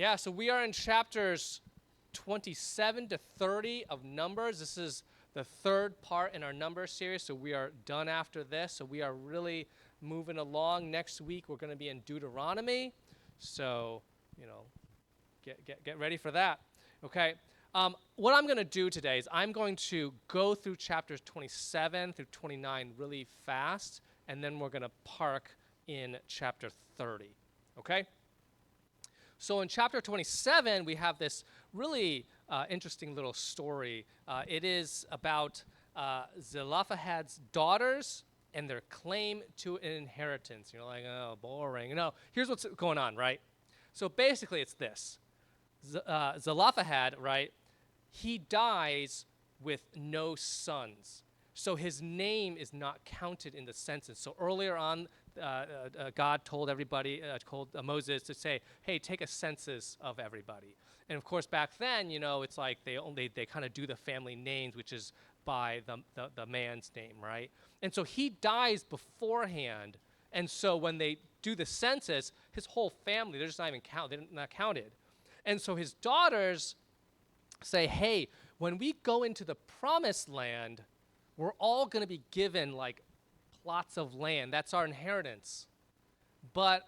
Yeah, so we are in chapters 27 to 30 of Numbers. This is the third part in our Numbers series, so we are done after this. So we are really moving along. Next week, we're going to be in Deuteronomy. So, get ready for that. Okay. What I'm going to do today is I'm going to go through chapters 27 through 29 really fast, and then we're going to park in chapter 30. Okay? So in chapter 27, we have this really interesting little story. It is about Zelophehad's daughters and their claim to an inheritance. You're like, oh, boring. No, here's what's going on, right? So basically it's this. Zelophehad, right, he dies with no sons. So his name is not counted in the census. So earlier on, God told everybody, told Moses to say, hey, take a census of everybody. And of course, back then, it's like they kind of do the family names, which is by the man's name, right? And so he dies beforehand. And so when they do the census, his whole family, they're just not even counted. They're not counted. And so his daughters say, hey, when we go into the promised land, we're all going to be given like plots of land. That's our inheritance. But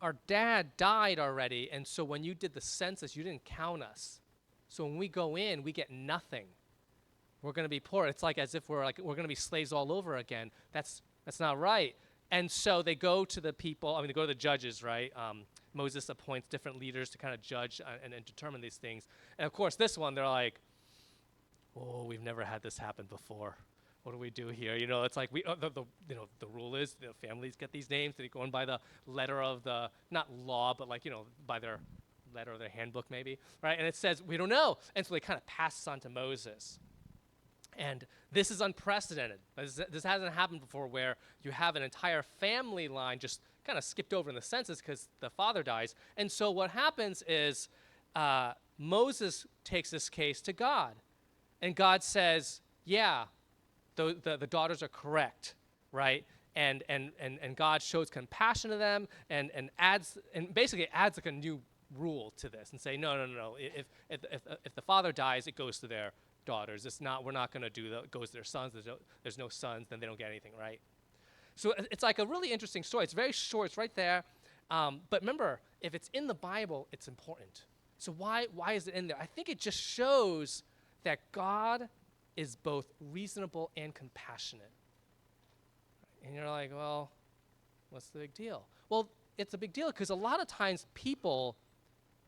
our dad died already, and so when you did the census, you didn't count us. So when we go in, we get nothing. We're going to be poor. It's like as if we're going to be slaves all over again. That's not right. And so they go to the people. They go to the judges, right? Moses appoints different leaders to kind of judge and determine these things. And of course, this one, they're like, oh, we've never had this happen before. What do we do here? It's like the rule is the families get these names. They go in by the letter of the, not law, but by their letter of their handbook maybe, right? And it says, we don't know. And so they kind of pass this on to Moses. And this is unprecedented. This hasn't happened before where you have an entire family line just kind of skipped over in the census because the father dies. And so what happens is Moses takes this case to God. And God says, yeah, the daughters are correct, right? And God shows compassion to them and basically adds like a new rule to this and say, no. If the father dies, it goes to their daughters. We're not going to do that. It goes to their sons. There's no sons, then they don't get anything, right? So it's like a really interesting story. It's very short. It's right there. But remember, if it's in the Bible, it's important. So why is it in there? I think it just shows that God is both reasonable and compassionate. And you're like, well, what's the big deal? Well, it's a big deal because a lot of times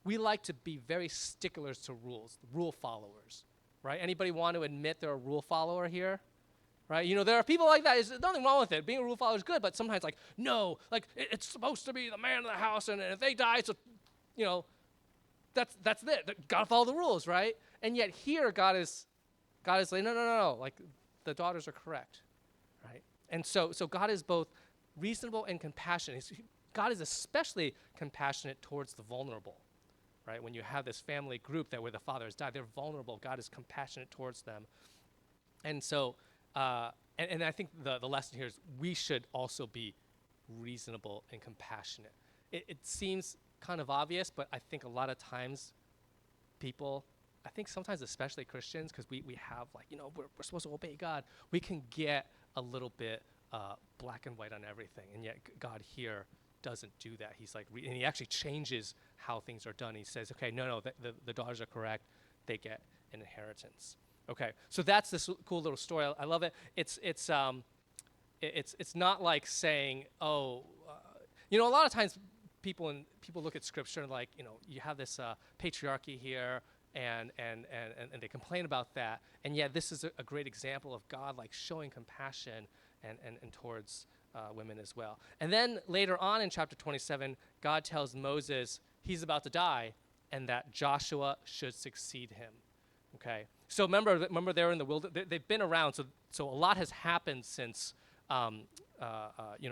we like to be very sticklers to rules, rule followers, right? Anybody want to admit they're a rule follower here? Right? There are people like that. There's nothing wrong with it. Being a rule follower is good, but sometimes no, it's supposed to be the man of the house, and if they die, so, that's it. Gotta follow the rules, right? And yet here, God is like, no. Like the daughters are correct, right? And so God is both reasonable and compassionate. God is especially compassionate towards the vulnerable, right? When you have this family group where the father has died, they're vulnerable. God is compassionate towards them, and so. And I think the lesson here is we should also be reasonable and compassionate. It seems kind of obvious, but I think a lot of times I think sometimes especially Christians, because we have we're supposed to obey God, we can get a little bit black and white on everything, and yet God here doesn't do that. He's like, and he actually changes how things are done. He says, okay, no, the daughters are correct. They get an inheritance. Okay, so that's this cool little story. I love it. It's not like saying, a lot of times people look at scripture and you have this patriarchy here, and they complain about that, and yet this is a great example of God showing compassion and towards women as well. And then later on in chapter 27, God tells Moses he's about to die and that Joshua should succeed him. Okay, so remember they're in the wilderness. They've been around, so a lot has happened since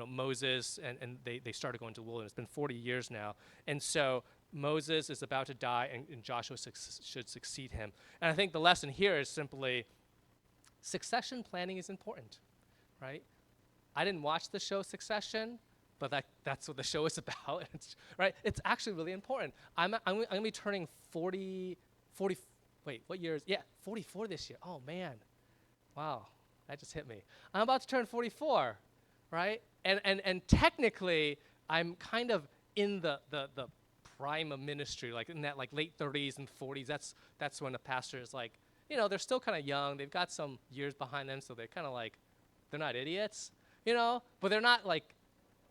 Moses and they started going to the wilderness. It's been 40 years now, and so Moses is about to die, and Joshua should succeed him. And I think the lesson here is simply succession planning is important, right? I didn't watch the show Succession, but that's what the show is about. Right? It's actually really important. I'm going to be turning 40, wait, what year is, yeah, 44 this year. Oh, man. Wow, that just hit me. I'm about to turn 44, right? And technically, I'm kind of in the prime of ministry, like in that like late 30s and 40s. That's when a pastor is like, they're still kind of young. They've got some years behind them, so they're kind of like, they're not idiots, but they're not like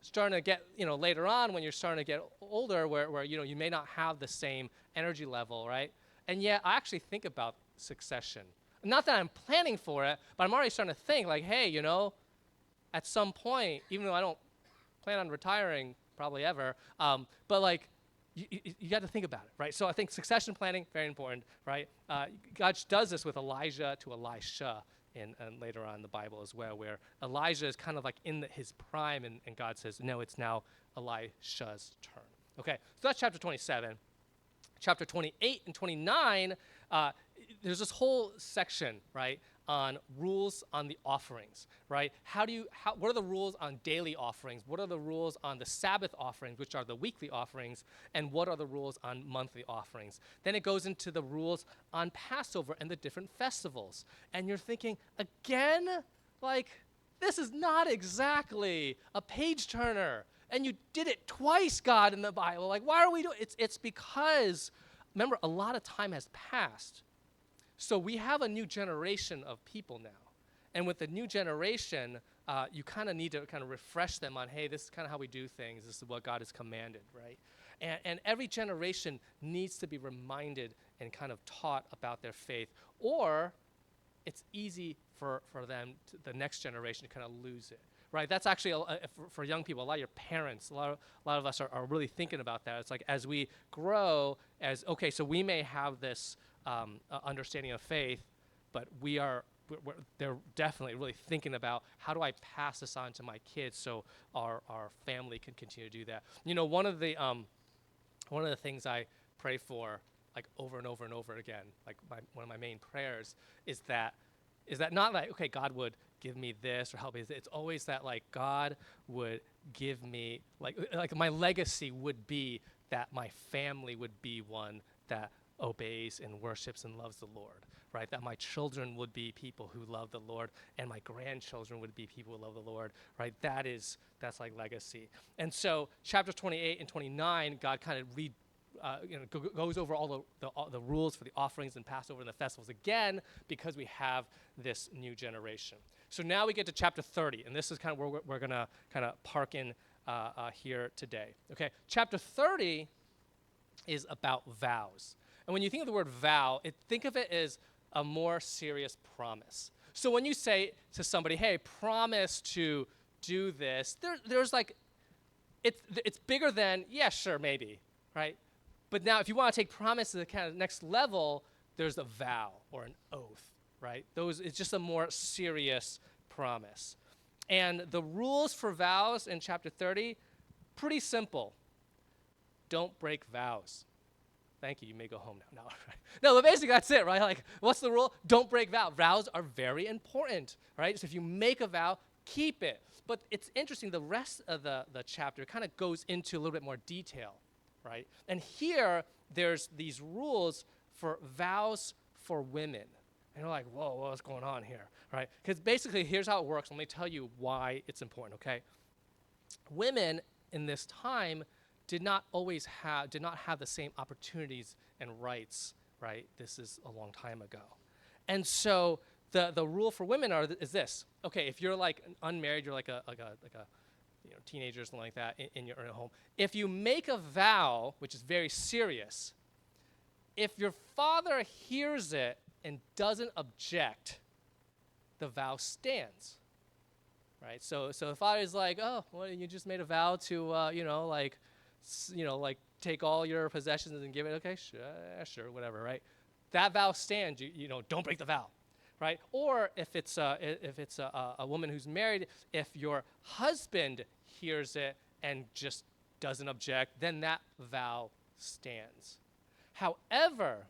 starting to get, later on when you're starting to get older where you may not have the same energy level, right? And yet I actually think about succession. Not that I'm planning for it, but I'm already starting to think like, hey, at some point, even though I don't plan on retiring probably ever, but like, you got to think about it, right? So I think succession planning, very important, right? God does this with Elijah to Elisha and later on in the Bible as well, where Elijah is kind of like in his prime, and God says, no, it's now Elisha's turn. Okay, so that's chapter 27. Chapter 28 and 29, there's this whole section, right, on rules on the offerings, right? What are the rules on daily offerings? What are the rules on the Sabbath offerings, which are the weekly offerings? And what are the rules on monthly offerings? Then it goes into the rules on Passover and the different festivals. And you're thinking, again, like, this is not exactly a page turner. And you did it twice, God, in the Bible. Like, why are we doing it? It's because, remember, a lot of time has passed. So we have a new generation of people now. And with the new generation, you kind of need to kind of refresh them on, hey, this is kind of how we do things. This is what God has commanded, right? And every generation needs to be reminded and kind of taught about their faith. Or it's easy for them, the next generation, to kind of lose it. Right, that's actually, for young people, a lot of your parents, a lot of us are really thinking about that. It's like as we grow, so we may have this understanding of faith, but they're definitely really thinking about how do I pass this on to my kids so our family can continue to do that. One of the things I pray for, like over and over and over again, like one of my main prayers is that not like, okay, God would give me this or help me. It's always that like God would give me, like my legacy would be that my family would be one that obeys and worships and loves the Lord, right? That my children would be people who love the Lord and my grandchildren would be people who love the Lord, right? That's like legacy. And so chapters 28 and 29, God kind of goes over all the rules for the offerings and Passover and the festivals again because we have this new generation. So now we get to chapter 30, and this is kind of where we're going to kind of park in here today. Okay, chapter 30 is about vows. And when you think of the word vow, think of it as a more serious promise. So when you say to somebody, hey, promise to do this, there's like, it's bigger than, yeah, sure, maybe, right? But now if you want to take promise to the kind of next level, there's a vow or an oath, right? It's just a more serious promise. And the rules for vows in chapter 30, pretty simple. Don't break vows. Thank you. You may go home now. No, but basically that's it, right? Like, what's the rule? Don't break vows. Vows are very important, right? So if you make a vow, keep it. But it's interesting. The rest of the chapter kind of goes into a little bit more detail, right? And here, there's these rules for vows for women. And you're like, whoa, what's going on here, right? Because basically, here's how it works. Let me tell you why it's important, okay? Women in this time did not have the same opportunities and rights, right? This is a long time ago. And so the rule for women is this. Okay, if you're like unmarried, you're like a teenager or something like that in your own home. If you make a vow, which is very serious, if your father hears it and doesn't object, the vow stands, right? So the father is like, oh, well, you just made a vow to, take all your possessions and give it. Okay, sure, whatever, right? That vow stands. Don't break the vow, right? Or if it's a woman who's married, if your husband hears it and just doesn't object, then that vow stands. However,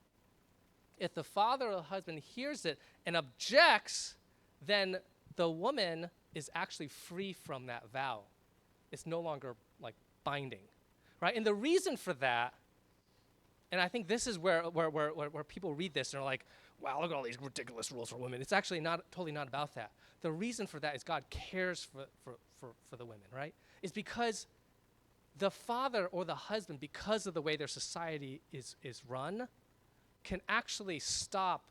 if the father or the husband hears it and objects, then the woman is actually free from that vow. it's no longer like binding, right? And the reason for that, and I think this is where people read this and are like, wow, look at all these ridiculous rules for women. It's actually totally not about that. The reason for that is God cares for the women, right? Is because the father or the husband, because of the way their society is run, can actually stop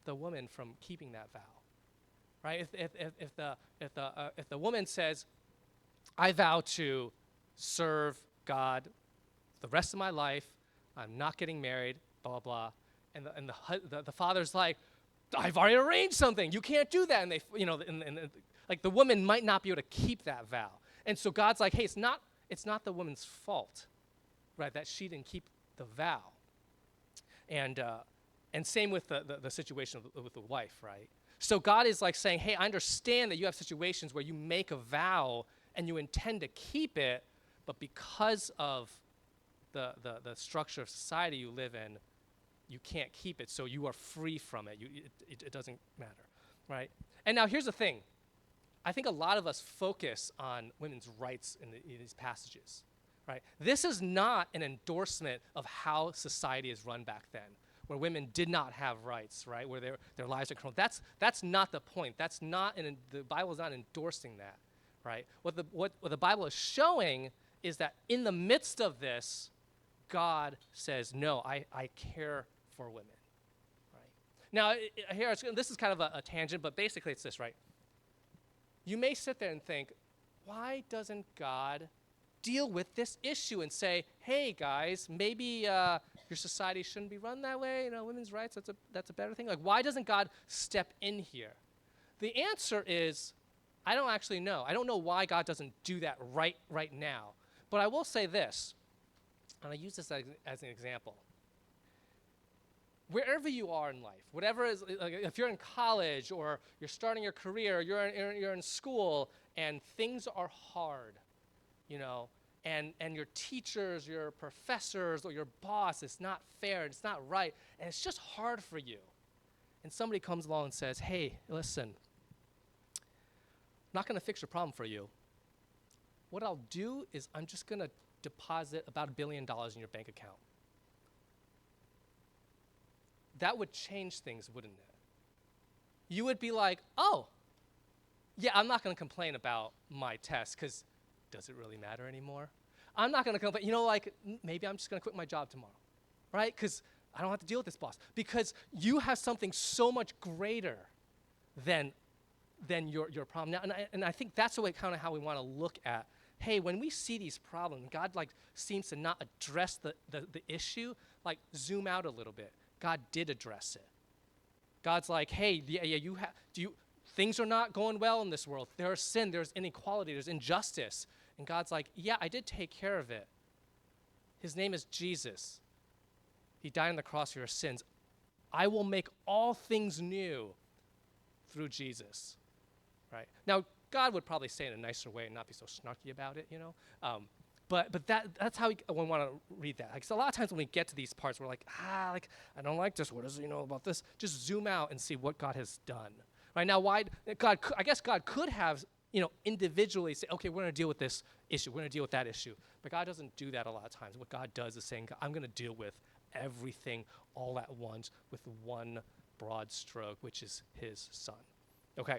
the woman from keeping that vow, right? If the woman says, I vow to serve God the rest of my life, I'm not getting married, blah, blah, blah. And the father's like, I've already arranged something. You can't do that. And they, like the woman might not be able to keep that vow. And so God's like, hey, it's not the woman's fault, right, that she didn't keep the vow. And same with the situation with the wife, right? So God is like saying, hey, I understand that you have situations where you make a vow and you intend to keep it, but because of the structure of society you live in, you can't keep it, so you are free from it. It doesn't matter, right? And now here's the thing. I think a lot of us focus on women's rights in these passages, right? This is not an endorsement of how society is run back then, where women did not have rights, right? Where their lives are controlled. That's not the point. That's not, the Bible is not endorsing that, right? What the Bible is showing is that in the midst of this, God says, no, I care for women, right? Now, this is kind of a tangent, but basically it's this, right? You may sit there and think, why doesn't God deal with this issue and say, hey, guys, maybe your society shouldn't be run that way, women's rights, that's a better thing? Like, why doesn't God step in here? The answer is, I don't actually know. I don't know why God doesn't do that right now. But I will say this, and I use this as an example. Wherever you are in life, whatever is, like if you're in college or you're starting your career, you're in school, and things are hard, and your teachers, your professors, or your boss, it's not fair, it's not right, and it's just hard for you. And somebody comes along and says, hey, listen, I'm not going to fix your problem for you. What I'll do is I'm just going to deposit about $1 billion in your bank account. That would change things, wouldn't it? You would be like, oh, yeah, I'm not going to complain about my test because does it really matter anymore? I'm not going to complain. Maybe I'm just going to quit my job tomorrow, right? Because I don't have to deal with this boss. Because you have something so much greater than your problem. Now, and I think that's the way kind of how we want to look at, hey, when we see these problems, God seems to not address the issue, zoom out a little bit. God did address it. God's like, hey, things are not going well in this world. There's sin, there's inequality, there's injustice. And God's like, yeah, I did take care of it. His name is Jesus. He died on the cross for your sins. I will make all things new through Jesus, right? Now, God would probably say it in a nicer way and not be so snarky about it, But that's how we want to read that. So a lot of times when we get to these parts, we're like, I don't like this. What does he know about this? Just zoom out and see what God has done. Right now, I guess God could have, individually say, okay, we're going to deal with this issue. We're going to deal with that issue. But God doesn't do that a lot of times. What God does is saying, I'm going to deal with everything all at once with one broad stroke, which is his son. Okay.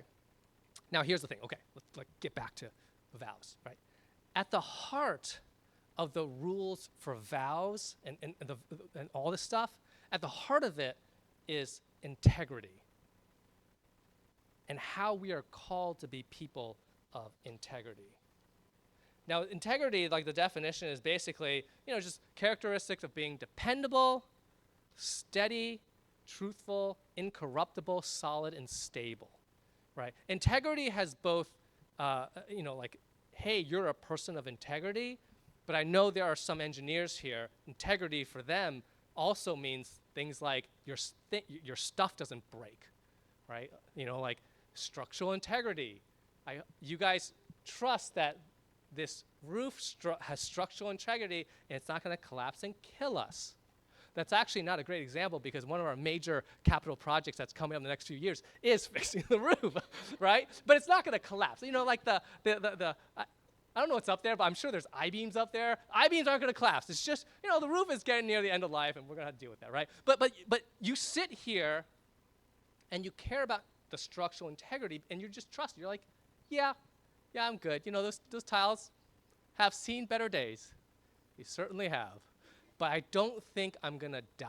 Now, here's the thing. Okay, let's get back to the vows, right? At the heart of the rules for vows and all this stuff, at the heart of it is integrity and how we are called to be people of integrity. Now, integrity, the definition is basically, just characteristics of being dependable, steady, truthful, incorruptible, solid, and stable, right? Integrity has both, hey, you're a person of integrity, but I know there are some engineers here. Integrity for them also means things like your stuff doesn't break, right? Structural integrity. You guys trust that this roof has structural integrity and it's not going to collapse and kill us. That's actually not a great example because one of our major capital projects that's coming up in the next few years is fixing the roof, right? But it's not going to collapse. I don't know what's up there, but I'm sure there's I-beams up there. I-beams aren't going to collapse. It's just, the roof is getting near the end of life, and we're going to have to deal with that, right? But you sit here, and you care about the structural integrity, and you just trust. You're like, yeah, I'm good. Those tiles have seen better days. They certainly have. But I don't think I'm going to die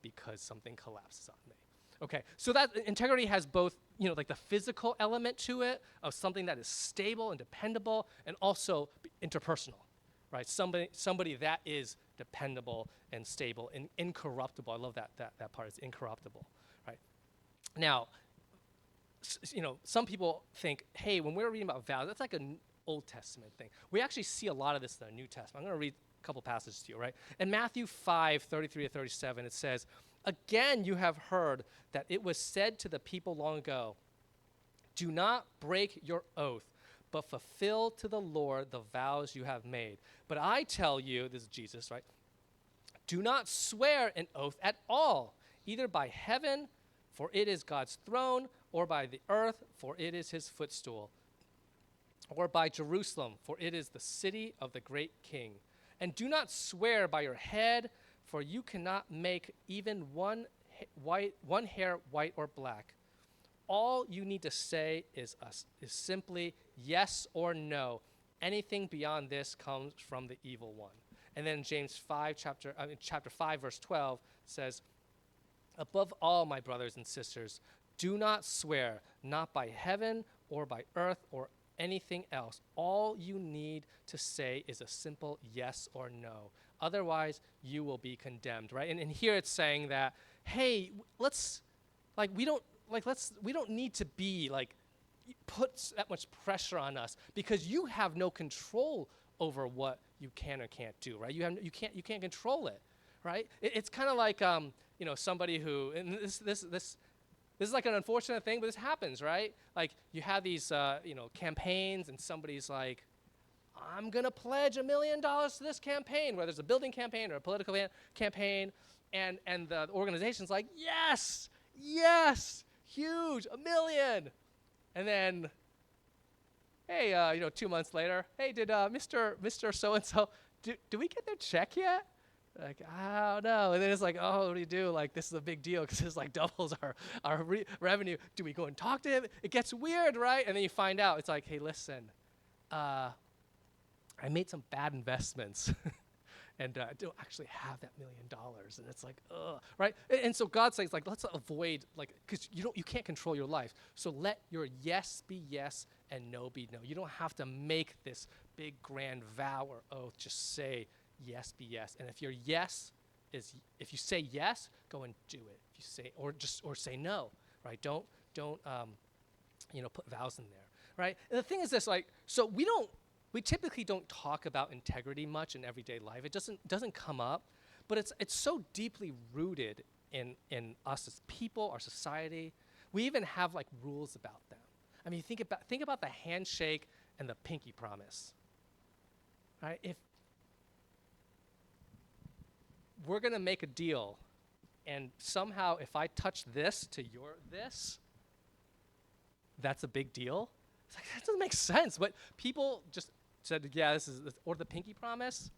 because something collapses on me. Okay, so that integrity has both, like the physical element to it of something that is stable and dependable, and also interpersonal, right? Somebody that is dependable and stable and incorruptible. I love that part is incorruptible, right? Now, some people think, hey, when we're reading about vows, that's like an Old Testament thing. We actually see a lot of this in the New Testament. I'm going to read a couple passages to you, right? In Matthew 5:33-37, it says, "Again you have heard that it was said to the people long ago, 'Do not break your oath, but fulfill to the Lord the vows you have made. But I tell you,'" this is Jesus, right? "Do not swear an oath at all, either by heaven, for it is God's throne, or by the earth, for it is his footstool, or by Jerusalem, for it is the city of the great king. And do not swear by your head, for you cannot make even one hair white or black. All you need to say is simply yes or no. Anything beyond this comes from the evil one." And then James 5, chapter 5, verse 12 says, "Above all, my brothers and sisters, do not swear, not by heaven or by earth or anything else. All you need to say is a simple yes or no. Otherwise, you will be condemned," right? And here it's saying that, hey, we don't need to be put that much pressure on us, because you have no control over what you can or can't do, right? You can't control it, right? It's kind of like somebody who, and this is like an unfortunate thing, but this happens, right? Like you have these campaigns, and somebody's like, "I'm gonna pledge $1 million to this campaign," whether it's a building campaign or a political campaign, and the organization's like, yes, huge, $1 million. And then, hey, 2 months later, hey, did Mr. So-and-so, do we get their check yet? Like, I don't know. And then it's like, oh, what do you do? Like, this is a big deal because this doubles our revenue. Do we go and talk to him? It gets weird, right? And then you find out, it's like, hey, listen, I made some bad investments. And I don't actually have that $1 million. And it's like, ugh, right? And so God says, let's avoid, because you can't control your life. So let your yes be yes and no be no. You don't have to make this big grand vow or oath. Just say yes be yes. And if you say yes, go and do it. If you say, or say no, right? Don't put vows in there, right? And the thing is this, so we typically don't talk about integrity much in everyday life. It doesn't come up, but it's so deeply rooted in us as people, our society. We even have rules about them. I mean, think about the handshake and the pinky promise, right? If we're gonna make a deal, and somehow if I touch this to your this, that's a big deal. It's like, that doesn't make sense. But people just said, yeah, this is, or the pinky promise,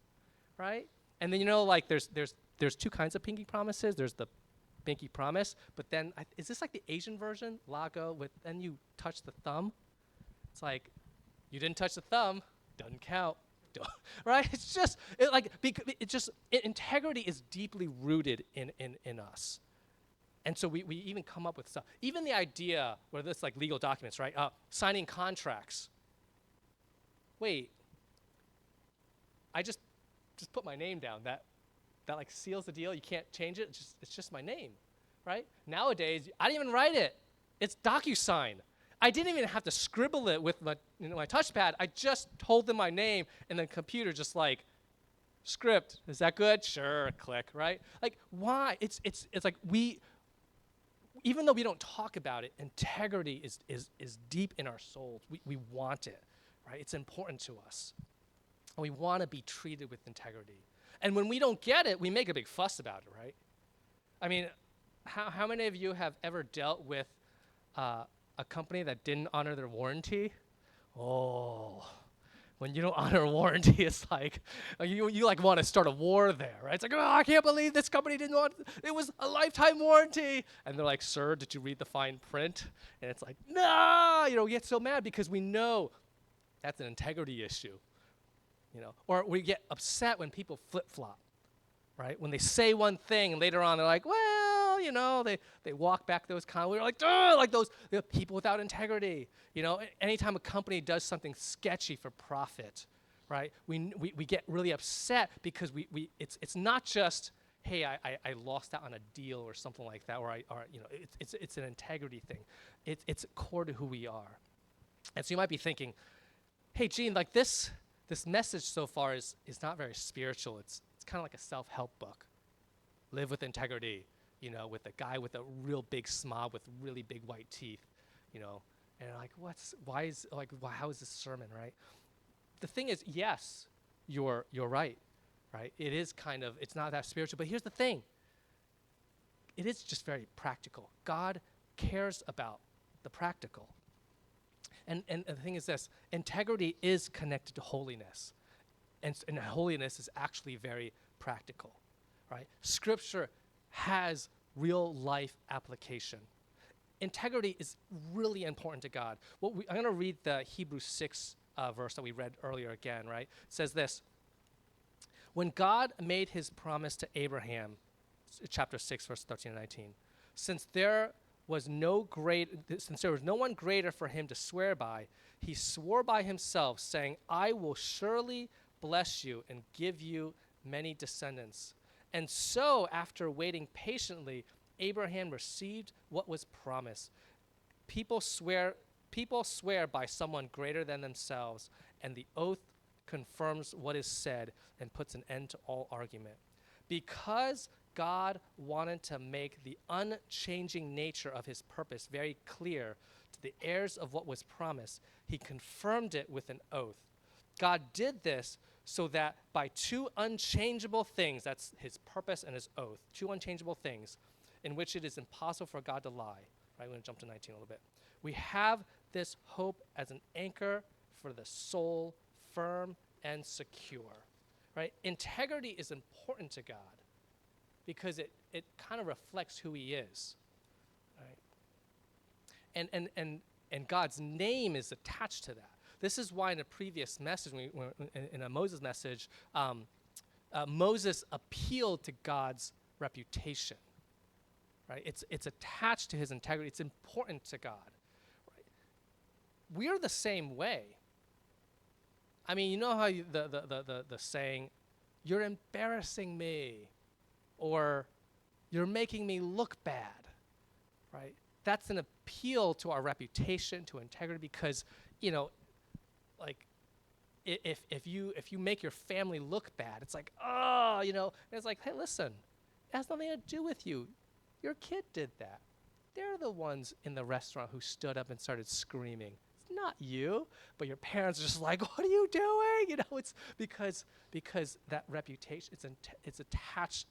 right? And then there's two kinds of pinky promises. There's the pinky promise, but then is this like the Asian version, lago, with then you touch the thumb? It's like, you didn't touch the thumb, doesn't count, right? It's just integrity is deeply rooted in us. And so we even come up with stuff. Even the idea where this legal documents, right? Signing contracts. Wait, I just put my name down. That seals the deal. You can't change it. It's just my name, right? Nowadays, I didn't even write it. It's DocuSign. I didn't even have to scribble it with my touchpad. I just told them my name, and the computer just script. Is that good? Sure, click, right? Why? It's even though we don't talk about it, integrity is deep in our souls. We want it, right? It's important to us. And we want to be treated with integrity. And when we don't get it, we make a big fuss about it, right? I mean, how many of you have ever dealt with a company that didn't honor their warranty? Oh, When you don't honor a warranty, it's like you like want to start a war there, right? It's like, oh, I can't believe this company didn't want it was a lifetime warranty, and they're like, sir, did you read the fine print? And it's like, no, we get so mad because we know that's an integrity issue, or we get upset when people flip flop, right? When they say one thing and later on they're like, well, they walk back those comments. We're like, like those people without integrity. Anytime a company does something sketchy for profit, right? We get really upset because it's not just, hey, I lost out on a deal or something like that, or it's an integrity thing. It's core to who we are. And so you might be thinking, hey, Gene, like this message so far is not very spiritual. It's kind of like a self-help book. Live with integrity, with a guy with a real big smile with really big white teeth, and like, how is this sermon, right? The thing is, yes, you're right? It is it's not that spiritual, but here's the thing. It is just very practical. God cares about the practical. And the thing is this, integrity is connected to holiness. And holiness is actually very practical, right? Scripture has real life application. Integrity is really important to God. I'm going to read the Hebrews 6 verse that we read earlier again, right? It says this, when God made his promise to Abraham, chapter 6, verse 13 and 19, since there was no one greater for him to swear by, he swore by himself, saying, I will surely bless you and give you many descendants. And so, after waiting patiently, Abraham received what was promised. People swear by someone greater than themselves, and the oath confirms what is said and puts an end to all argument. Because God wanted to make the unchanging nature of his purpose very clear to the heirs of what was promised, he confirmed it with an oath. God did this so that by two unchangeable things, that's his purpose and his oath, two unchangeable things in which it is impossible for God to lie. Right, I'm going to jump to 19 a little bit. We have this hope as an anchor for the soul, firm and secure. Right? Integrity is important to God because it kind of reflects who he is. Right? And God's name is attached to that. This is why in a previous message, in a Moses message, Moses appealed to God's reputation. Right? It's attached to his integrity. It's important to God. Right? We're the same way. I mean, you know how the saying, you're embarrassing me, or you're making me look bad, right? That's an appeal to our reputation, to integrity, because, like, if you make your family look bad, it's like, oh, and it's like, hey, listen, it has nothing to do with you. Your kid did that. They're the ones in the restaurant who stood up and started screaming. It's not you, but your parents are just like, what are you doing? It's because that reputation, it's attached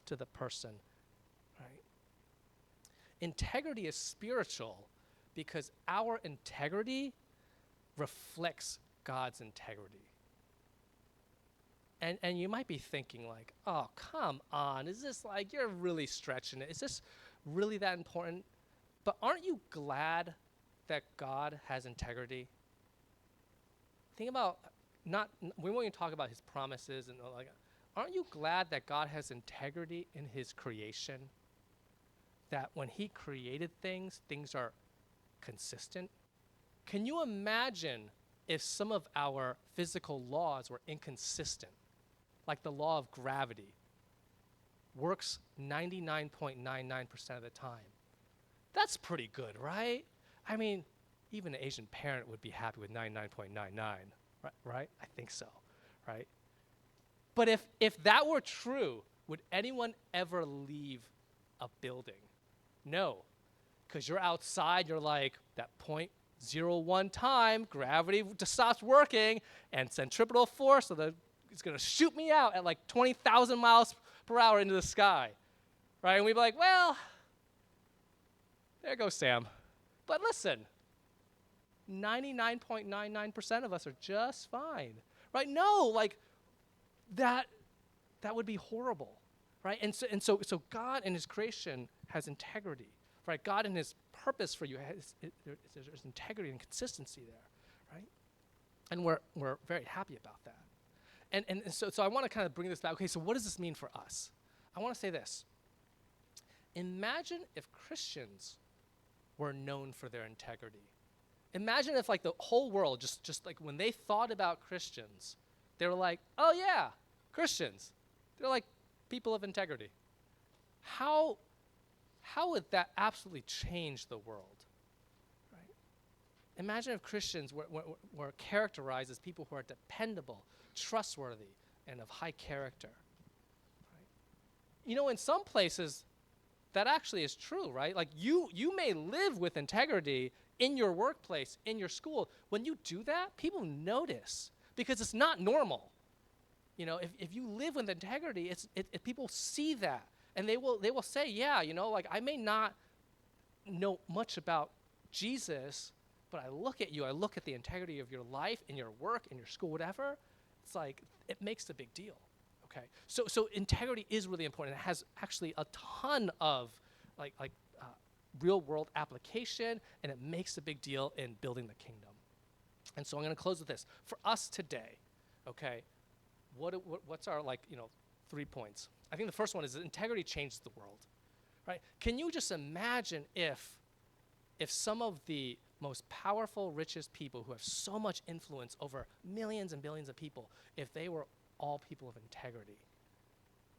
to the person, right? Integrity is spiritual because our integrity reflects God's integrity. And you might be thinking like, oh, come on, is this like, you're really stretching it. Is this really that important? But aren't you glad that God has integrity? Think about, we won't even talk about his promises and like, aren't you glad that God has integrity in his creation? That when he created things, things are consistent? Can you imagine if some of our physical laws were inconsistent? Like the law of gravity works 99.99% of the time. That's pretty good, right? I mean, even an Asian parent would be happy with 99.99, right? I think so, right? But if that were true, would anyone ever leave a building? No, because you're outside, you're like, that 0.01 time, gravity just stops working, and centripetal force, so it's going to shoot me out at like 20,000 miles per hour into the sky, right? And we'd be like, well, there goes Sam. But listen, 99.99% of us are just fine, right? No, like that would be horrible, right? And so God in his creation has integrity, right? God in his purpose for you there's integrity and consistency there, right? And we're very happy about that. And so I want to kind of bring this back. Okay, so what does this mean for us? I want to say this. Imagine if Christians were known for their integrity. Imagine if like the whole world, just like when they thought about Christians, they were like, oh yeah, Christians. They're like people of integrity. How would that absolutely change the world? Right? Imagine if Christians were characterized as people who are dependable, trustworthy, and of high character. Right? You know, in some places, that actually is true, right? Like you may live with integrity in your workplace, in your school. When you do that, people notice because it's not normal. You know, if you live with integrity, people see that and they will say, yeah, you know, like I may not know much about Jesus, but I look at you, I look at the integrity of your life, in your work, in your school, whatever. It's like it makes a big deal. Okay, so integrity is really important. It has actually a ton of real world application, and it makes a big deal in building the kingdom. And so I'm going to close with this. For us today, okay, what's our 3 points? I think the first one is that integrity changes the world, right? Can you just imagine if some of the most powerful, richest people who have so much influence over millions and billions of people, if they were all people of integrity,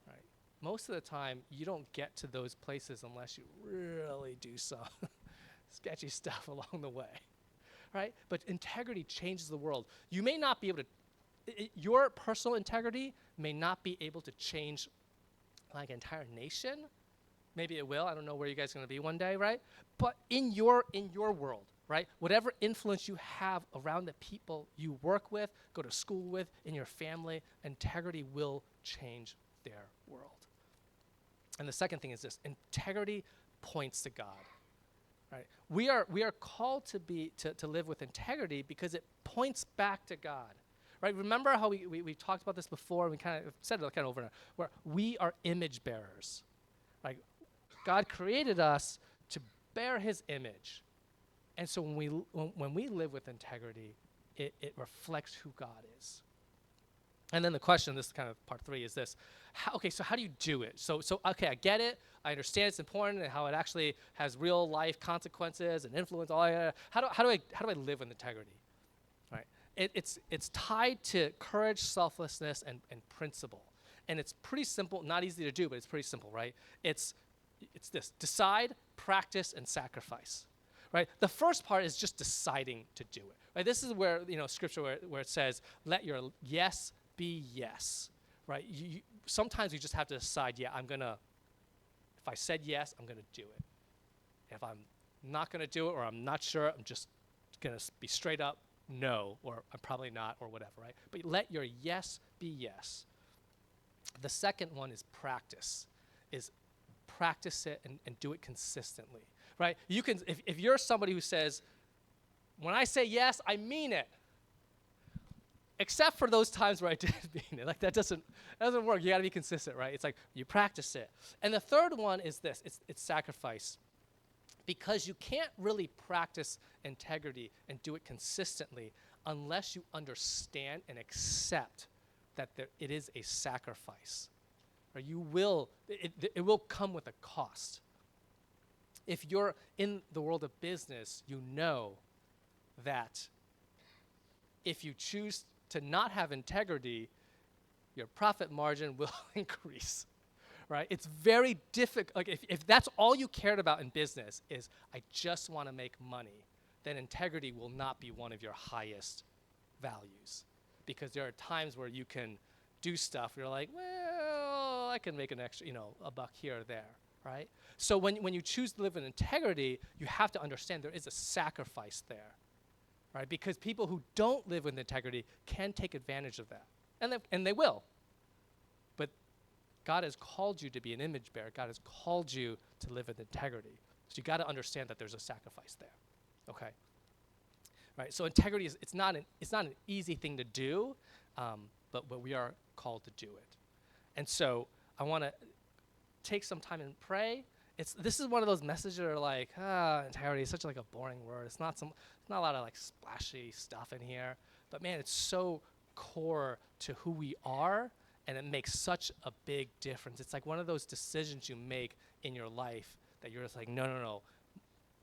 right? Most of the time, you don't get to those places unless you really do some sketchy stuff along the way, right? But integrity changes the world. You may not be able to, your personal integrity may not be able to change like an entire nation. Maybe it will. I don't know where you guys are going to be one day, right? But in your world, right? Whatever influence you have around the people you work with, go to school with, in your family, integrity will change their world. And the second thing is this: integrity points to God. Right? We are called to live with integrity because it points back to God. Right? Remember how we talked about this before, and we kind of said it kind of over and over, where we are image bearers. Right? God created us to bear his image. And so when we live with integrity, it reflects who God is. And then the question, this is kind of part 3, is this: so how do you do it? So okay, I get it. I understand it's important and how it actually has real life consequences and influence. All that. How do I live with integrity? Right? It's tied to courage, selflessness, and principle. And it's pretty simple, not easy to do, but it's pretty simple, right? It's this: decide, practice, and sacrifice. Right? The first part is just deciding to do it. Right? This is where, scripture where it says, let your yes be yes. Right? Sometimes you just have to decide, yeah, if I said yes, I'm going to do it. If I'm not going to do it, or I'm not sure, I'm just going to be straight up no, or I'm probably not, or whatever, right? But let your yes be yes. The second one is practice, practice it and do it consistently. Right? You can, if you're somebody who says, when I say yes, I mean it. Except for those times where I didn't mean it. Like that doesn't work. You got to be consistent, right? It's like you practice it. And the third one is this: it's sacrifice. Because you can't really practice integrity and do it consistently unless you understand and accept that it is a sacrifice. Or it will come with a cost. If you're in the world of business, you know that if you choose to not have integrity, your profit margin will increase, right? It's very difficult. Like if that's all you cared about in business is, I just want to make money, then integrity will not be one of your highest values. Because there are times where you can do stuff where you're like, well, I can make an extra, a buck here or there. Right? So when you choose to live in integrity, you have to understand there is a sacrifice there, right? Because people who don't live with integrity can take advantage of that, and they will. But God has called you to be an image bearer. God has called you to live with integrity. So you got to understand that there's a sacrifice there, okay? right? So integrity is, it's not an easy thing to do, but we are called to do it. And so I want to take some time and pray. This is one of those messages that are like, integrity is such like a boring word. It's not a lot of like splashy stuff in here, but man, it's so core to who we are, and it makes such a big difference. It's like one of those decisions you make in your life that you're just like, no,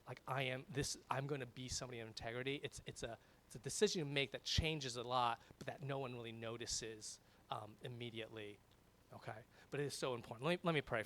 like I'm going to be somebody of integrity. It's a decision you make that changes a lot, but that no one really notices immediately. Okay, but it is so important. Let me pray